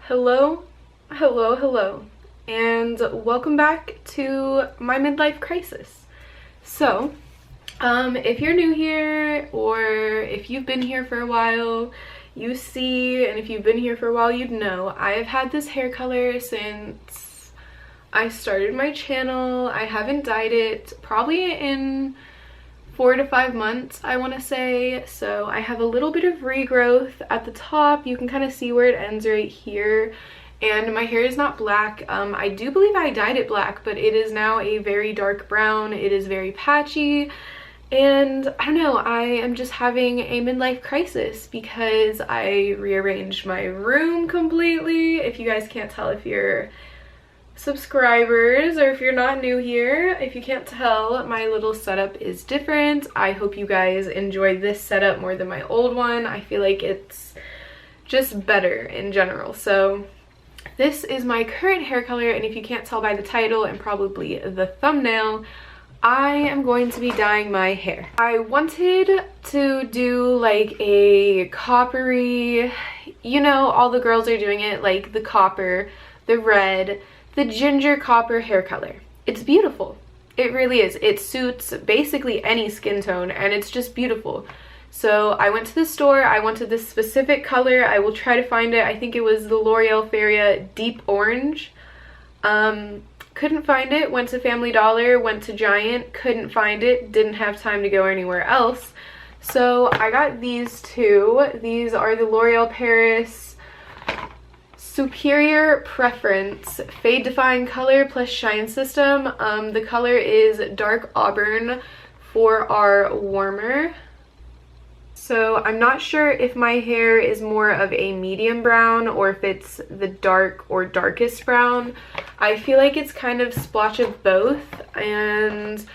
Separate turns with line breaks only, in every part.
Hello, hello, and welcome back to my midlife crisis. So, if you're new here, or if you've been here for a while, you see, and if you've been here for a while, you'd know, I have had this hair color since I started my channel. I haven't dyed it probably in 4 to 5 months, I want to say. So I have a little bit of regrowth at the top. You can kind of see where it ends right here, and my hair is not black. I do believe I dyed it black, but it is now a very dark brown. It is very patchy, and I don't know, I am just having a midlife crisis because I rearranged my room completely. If you guys can't tell, if you're subscribers or if you're not new here, if you can't tell, my little setup is different. I hope you guys enjoy this setup more than my old one. I feel like it's just better in general. So this is my current hair color, and if you can't tell by the title and probably the thumbnail, I am going to be dyeing my hair. I wanted to do like a coppery, you know, all the girls are doing it, like the copper, the red, the ginger copper hair color. It's beautiful. It really is. It suits basically any skin tone, and it's just beautiful. So I went to the store. I wanted this specific color. I will try to find it. I think it was the L'Oreal Feria Deep Orange. Couldn't find it. Went to Family Dollar, went to Giant, couldn't find it. Didn't have time to go anywhere else. So I got these two. These are the L'Oreal Paris Superior Preference Fade Defying Color plus Shine System. The color is dark auburn for our warmer. So I'm not sure if my hair is more of a medium brown or if it's the dark or darkest brown. I feel like it's kind of splotch of both, and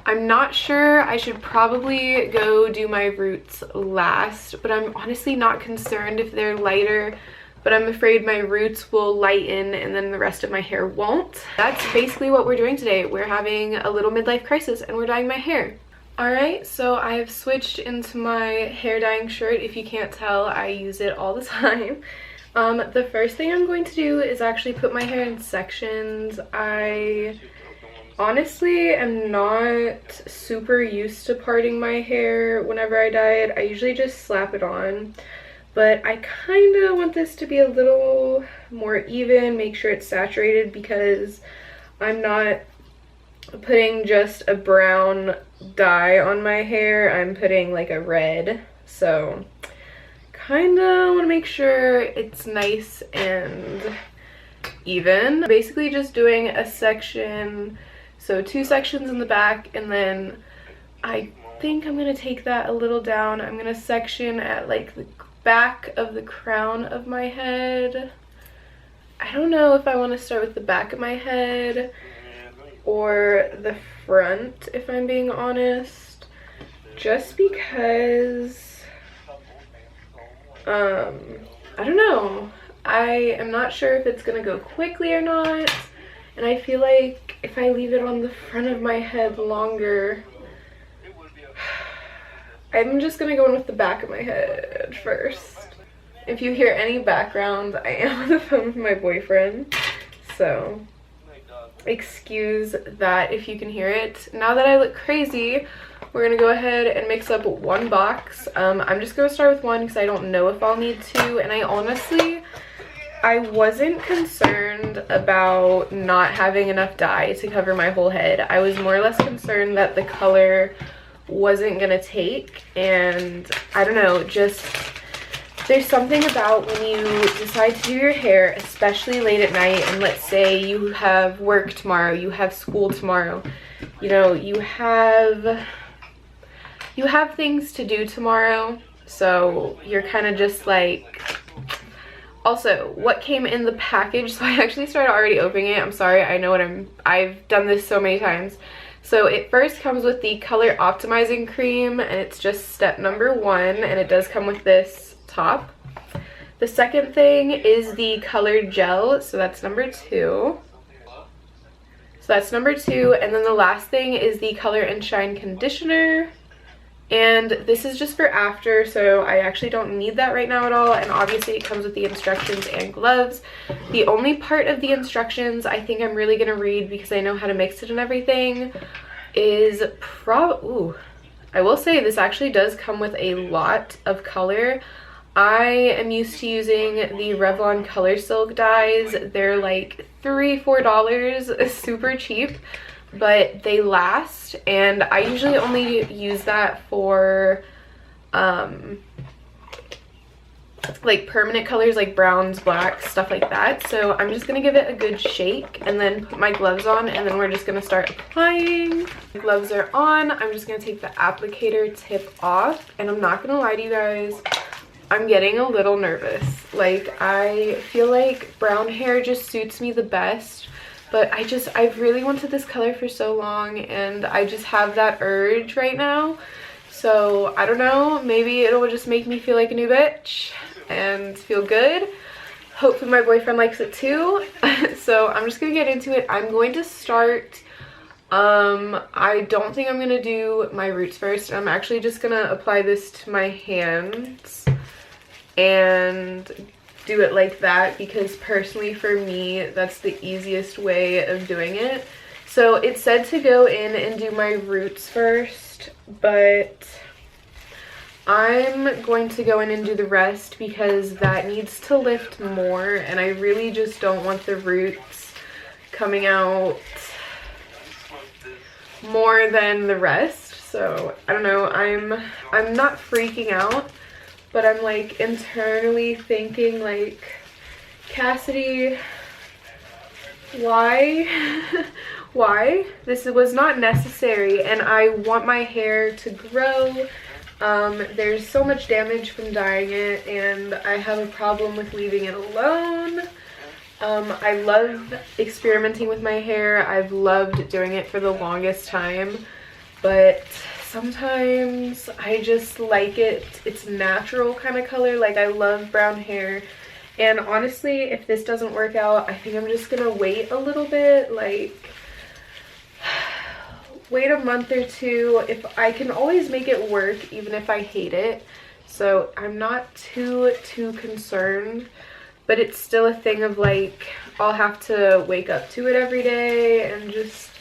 I'm not sure. I should probably go do my roots last, but I'm honestly not concerned if they're lighter, but I'm afraid my roots will lighten and then the rest of my hair won't. That's basically what we're doing today. We're having a little midlife crisis and we're dyeing my hair. Alright, so I have switched into my hair dyeing shirt. If you can't tell, I use it all the time. The first thing I'm going to do is actually put my hair in sections. I honestly am not super used to parting my hair whenever I dye it. I usually just slap it on. But I kind of want this to be a little more even, make sure it's saturated, because I'm not putting just a brown dye on my hair. I'm putting like a red. So kind of want to make sure it's nice and even. Basically just doing a section, so 2 sections in the back, and then I think I'm going to take that a little down. I'm going to section at like the back of the crown of my head. I don't know if I want to start with the back of my head or the front, if I'm being honest, just because I don't know, I am not sure if it's gonna go quickly or not, and I feel like if I leave it on the front of my head longer, I'm just gonna go in with the back of my head first. If you hear any background, I am on the phone with my boyfriend, so excuse that if you can hear it. Now that I look crazy, we're gonna go ahead and mix up 1 box. I'm just gonna start with 1 because I don't know if I'll need 2, and I wasn't concerned about not having enough dye to cover my whole head. I was more or less concerned that the color wasn't gonna take, and I don't know, just there's something about when you decide to do your hair, especially late at night, and let's say you have work tomorrow, you have school tomorrow, you know, you have things to do tomorrow, so you're kind of just like. Also, what came in the package, so I actually started already opening it. I'm sorry, I know I've done this so many times. So it first comes with the color optimizing cream, and it's just step number 1, and it does come with this top. The second thing is the colored gel, so that's number 2. And then the last thing is the Color and Shine conditioner. And this is just for after, so I actually don't need that right now at all. And obviously it comes with the instructions and gloves. The only part of the instructions I think I'm really gonna read, because I know how to mix it and everything, is I will say this actually does come with a lot of color. I am used to using the Revlon Color Silk dyes. They're like $3-4, super cheap, but they last, and I usually only use that for like permanent colors like browns, blacks, stuff like that. So I'm just gonna give it a good shake and then put my gloves on, and then we're just gonna start applying. The gloves are on. I'm just gonna take the applicator tip off, and I'm not gonna lie to you guys, I'm getting a little nervous. Like, I feel like brown hair just suits me the best, but I've really wanted this color for so long, and I just have that urge right now. So I don't know, maybe it'll just make me feel like a new bitch and feel good. Hopefully my boyfriend likes it too. So I'm just gonna get into it. I'm going to start, I don't think I'm gonna do my roots first. I'm actually just gonna apply this to my hands and do it like that, because personally for me that's the easiest way of doing it. So it said to go in and do my roots first, but I'm going to go in and do the rest because that needs to lift more, and I really just don't want the roots coming out more than the rest. So I don't know, I'm not freaking out, but I'm like internally thinking like, Cassidy, why? Why? This was not necessary, and I want my hair to grow. There's so much damage from dyeing it, and I have a problem with leaving it alone. I love experimenting with my hair. I've loved doing it for the longest time, but sometimes I just like it. It's natural kind of color. Like, I love brown hair. And honestly, if this doesn't work out, I think I'm just gonna wait a little bit, like wait a month or two. If I can always make it work even if I hate it, so I'm not too concerned. But it's still a thing of like, I'll have to wake up to it every day and just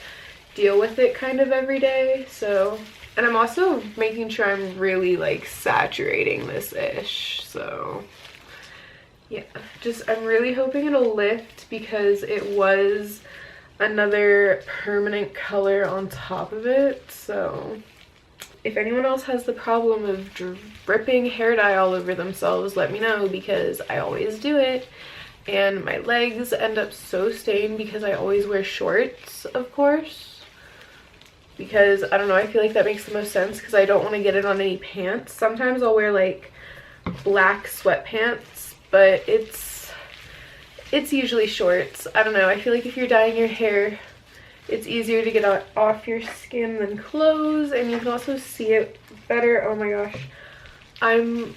deal with it kind of every day. So, and I'm also making sure I'm really like saturating this ish. So yeah, I'm really hoping it'll lift, because it was another permanent color on top of it. So if anyone else has the problem of dripping hair dye all over themselves, let me know, because I always do it, and my legs end up so stained because I always wear shorts, of course, because I don't know, I feel like that makes the most sense, because I don't want to get it on any pants. Sometimes I'll wear like black sweatpants, but it's usually shorts. I don't know, I feel like if you're dyeing your hair, it's easier to get off your skin than clothes, and you can also see it better. Oh my gosh, I'm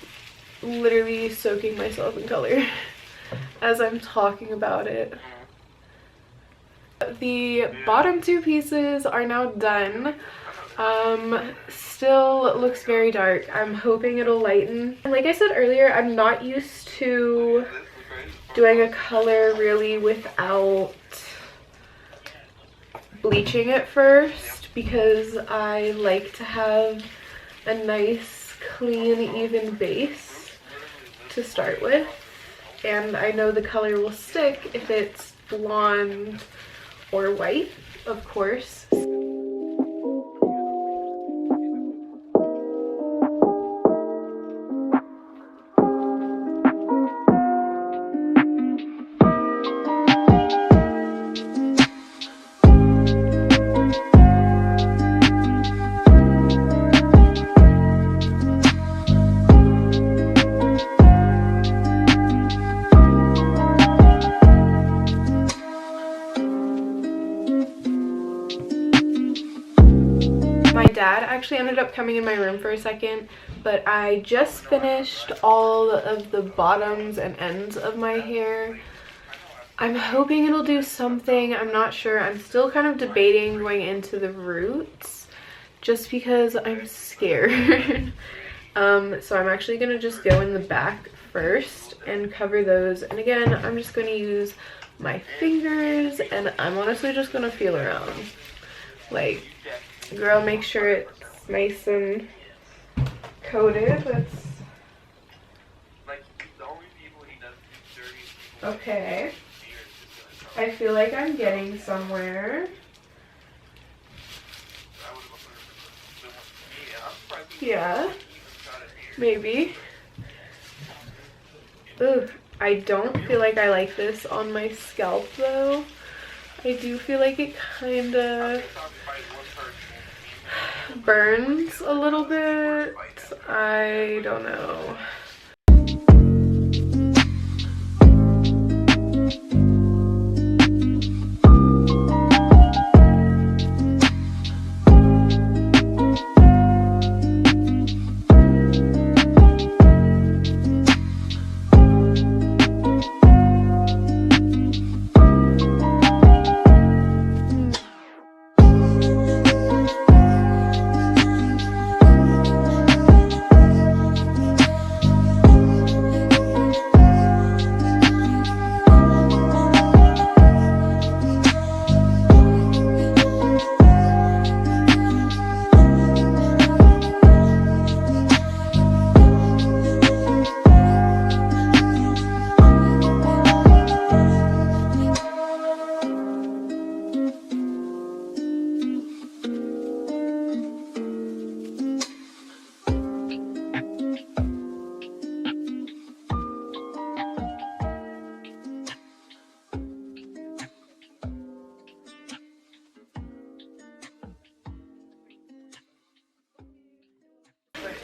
literally soaking myself in color as I'm talking about it. The bottom two pieces are now done. Still looks very dark. I'm hoping it'll lighten. And like I said earlier, I'm not used to doing a color really without bleaching it first, because I like to have a nice clean even base to start with, and I know the color will stick if it's blonde or white, of course. My dad actually ended up coming in my room for a second, but I just finished all of the bottoms and ends of my hair. I'm hoping it'll do something. I'm not sure. I'm still kind of debating going into the roots, just because I'm scared. So I'm actually gonna just go in the back first and cover those. And again, I'm just gonna use my fingers, and I'm honestly just gonna feel around. Like, girl, make sure it's nice and coated. That's okay. I feel like I'm getting somewhere. Yeah, maybe. Ugh, I don't feel like I like this on my scalp though. I do feel like it kind of burns a little bit. I don't know.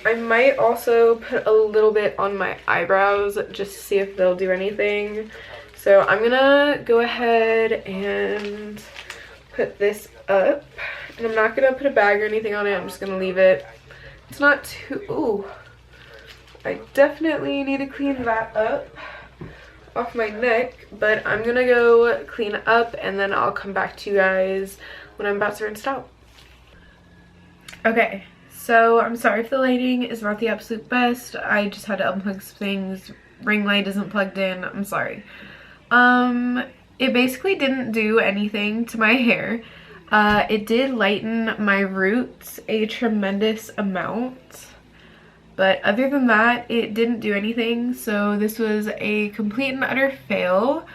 I might also put a little bit on my eyebrows just to see if they'll do anything. So I'm gonna go ahead and put this up. And I'm not gonna put a bag or anything on it. I'm just gonna leave it. It's not too, ooh. I definitely need to clean that up off my neck. But I'm gonna go clean up and then I'll come back to you guys when I'm about to rinse it out. Okay. So I'm sorry if the lighting is not the absolute best. I just had to unplug some things. Ring light isn't plugged in. I'm sorry. It basically didn't do anything to my hair. It did lighten my roots a tremendous amount. But other than that, it didn't do anything. So this was a complete and utter fail.